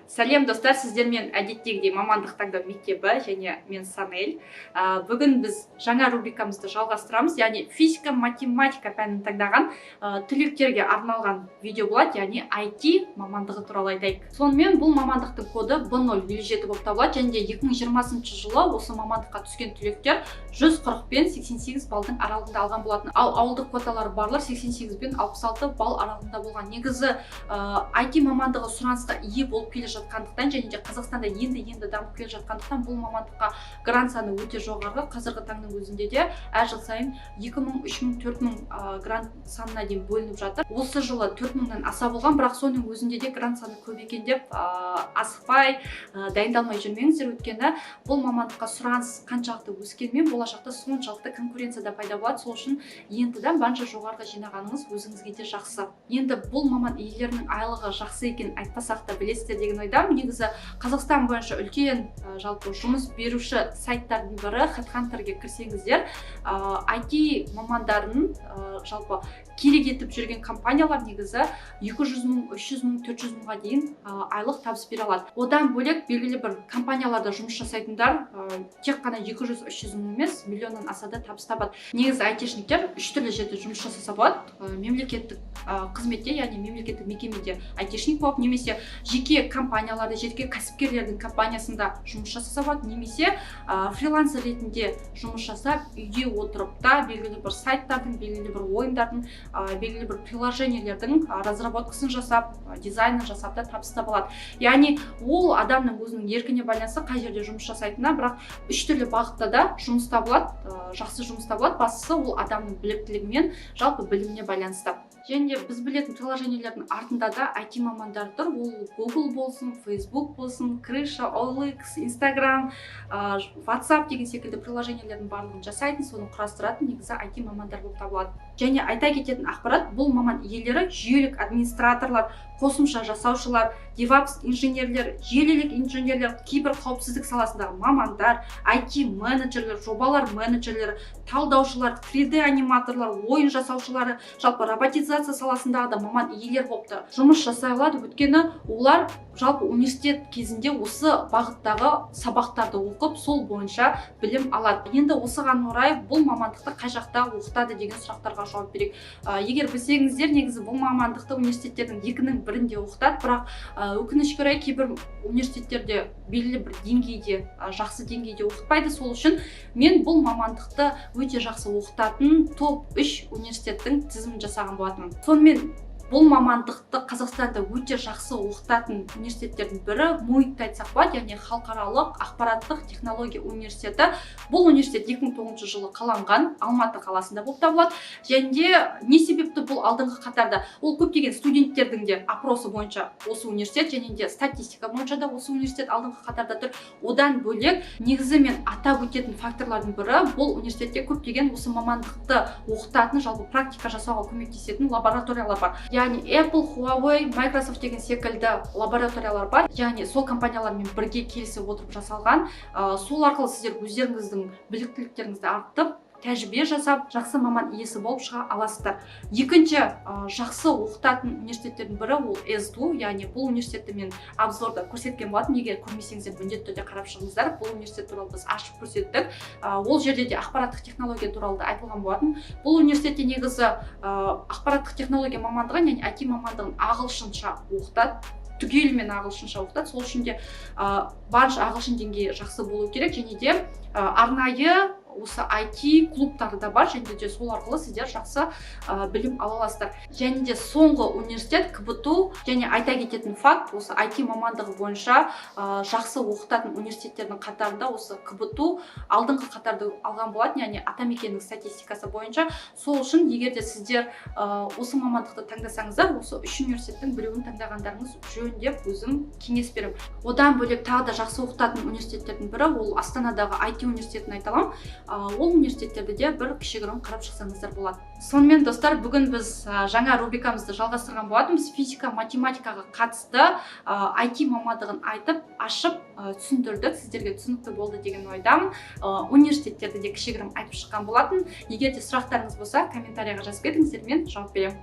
Сәлем достар, сіздермен әдеттегідей мамандық таңдау мектебі және мен Санель. Бүгін біз жаңа рубрикамызды жалғастырамыз, яғни физика, математика пәнін таңдаған түлектерге арналған видео болады, яғни IT мамандығы туралы айтайық. Сонымен бұл мамандықтың коды B007 болып табылады, және де 2020 жылы осы мамандыққа түскен түлектер 140 пен 88 балдың аралығында алған болатын. Ал ауылдық квоталары барлар 88 пен 66 балл аралығында болған. Негізі IT мамандығы сұранысқа ие болып келе жатқандықтан және де Қазақстанда енді дамып келе жатқандықтан бұл мамандыққа грант саны өте жоғары. Қазіргі таңның өзінде де әр жыл сайын 2000, 3000, 4000 грант санына дейін бөлініп жатыр. Осы жылы 4000-нан аса болған, бірақ соның өзінде де грант саны көп екен деп асықпай, дайындалмай жүрмеңіздер, өйткені бұл мамандыққа сұраныс қаншалықты өскенмен болашақта соншалықты конкуренция да пайда болады. Сол үшін ендідан барынша жоғарғы жинағаныңыз өзіңізге де жақсы. Енді бұл маман иелерінің айлығы жақсы екен айтпасақ та білесіздер деген ойдамын. Негізі Қазақстан бойынша үлкен жалпы жұмыс беруші сайттардың бірі HeadHunter'ге кірсеңіздер, IT мамандарын жалпы керек етіп жүрген компаниялар негізі 200 мың, 300 мың, 400 мыңға дейін айлық табыс бере алады. Одан бөлек белгілі бір компанияларда жұмыс жасайтындар тек қана 200-300 мың емес, миллионнан асада табыс табады. Негізі айтишниктер 3 түрлі жерде жұмыс жасаса болады. Мемлекеттік қызметте, яғни мемлекеттік мекемеде айтишник болып, немесе жеке компанияларда, жеке кәсіпкерлердің компаниясында жұмыс жасаса болады, немесе фрилансер ретінде жұмыс жасап, үйде отырып та белгілі бір сайттардың, белгілі бір ойындардың, белгілі бір приложениелердің разработкасын жасап, дизайнын жасап та табыс таба алады. Яғни ол адамның өзінің еркіне байланысты қай жерде жұмыс жасайтынына, бірақ 3 түрлі бағытта да жұмыс табылады, жақсы жұмыс табылады. Бастысы ол адамның біліктілігі мен жалпы біліміне байланысты. Және біз білетін приложениелердің артында да IT мамандар тұр. Ол Google болсын, Facebook болсын, Крыша, OLX, Instagram, WhatsApp деген секілді приложениелердің барлығын жасайтын, соны құрастыратын негізі IT мамандар болып табылады. Және айта кететін ақпарат, бұл маман иелері жүйелік администраторлар, қосымша жасаушылар, DevOps инженерлер, желілік инженерлер, кибер қауіпсіздік саласындағы мамандар, IT менеджерлер, жобалар менеджерлері, талдаушылар, 3D аниматорлар, ойын жасаушылары, жалпы роботизация саласындағы да маман иелер болыпты. Жұмыс жасай алады, өйткені олар жалпы университет кезінде осы бағыттағы сабақтарды оқып, сол бойынша білім алады. Енді осыған орай бұл мамандықты қай жақта оқытады деген сұрақтарға жауап берейік. Егер білсеңіздер, негізі бұл мамандықты университеттердің 2-нің бірінде оқытады, бірақ өкінішке орай кейбір университеттерде белгілі бір деңгейде, жақсы деңгейде оқытпайды. Сол үшін мен бұл мамандықты өте жақсы оқытатын топ 3 университеттің тізімін жасаған болатынмын. Сонымен бұл мамандықты Қазақстанда өте жақсы оқытатын университеттердің бірі МУИТ айтсақ болады, яғни халықаралық ақпараттық технология университеті. Бұл университет 2009 жылы қаланған, Алматы қаласында болып табылады. Және де не себепті бұл алдыңғы қатарда? Ол көптеген студенттердің де опросы бойынша осы университет, және де статистика бойынша да осы университет алдыңғы қатарда тұр. Одан бөлек негізі мен атап өтетін факторлардың бірі, бұл университетте көптеген осы мамандықты оқытатын, жалпы практика жасауға көмектесетін лабораториялар бар. Яғни Apple, Huawei, Microsoft деген секілді лабораториялар бар. Яғни сол компаниялармен бірге келісіп отырып жасалған. Сол арқылы сіздер өздеріңіздің біліктіліктеріңізді арттырып, тәжірибе жасап, жақсы маман иесі болып шыға аласыздар. Екінші жақсы оқытатын университеттердің бірі ол СДУ, яғни бұл университетті мен обзорда көрсеткен болатын. Егер көрмесеңіздер, міндетті түрде қарап шығыңыздар. Бұл университет туралы біз ашып көрсеттік. Ол жерде де ақпараттық технология туралы да айтылған болатын. Бұл университетте негізі ақпараттық технология мамандығын, яғни IT мамандығын ағылшынша оқытады. Түгелімен ағылшынша оқытады. Сол үшін де барынша ағылшын деңгейі жақсы болу керек, және де арнайы осы IT клубтары да бар, және де сол арқылы сіздер жақсы білім ала аласыздар. Және де соңғы университет КБТУ, және айта кететін факт, осы IT мамандығы бойынша жақсы оқытатын университеттердің қатарында осы КБТУ алдыңғы қатарды алған болатын, яғни атамекеннің статистикасы бойынша. Сол үшін егер де сіздер осы мамандықты таңдасаңыздар, осы 3 университеттің біреуін таңдағандарыңыз жөн деп өзім кеңес беремін. Одан бөлек тағы да жақсы оқытатын университеттердің бірі ол Астанадағы IT университетін айта аламын. Ол университеттерді де бір кішігірім қарап шықсаңыздар болады. Сонымен достар, бүгін біз жаңа рубрикамызды жалғастырған болатынбыз. Физика, математикаға қатысты IT мамандығын айтып, ашып түсіндірдік. Сіздерге түсінікті болды деген ойдамын. Университеттерді де кішігірім айтып шыққан болатын. Егер де сұрақтарыңыз болса, комментарияға жазып кетіңіздер, мен жауап беремін.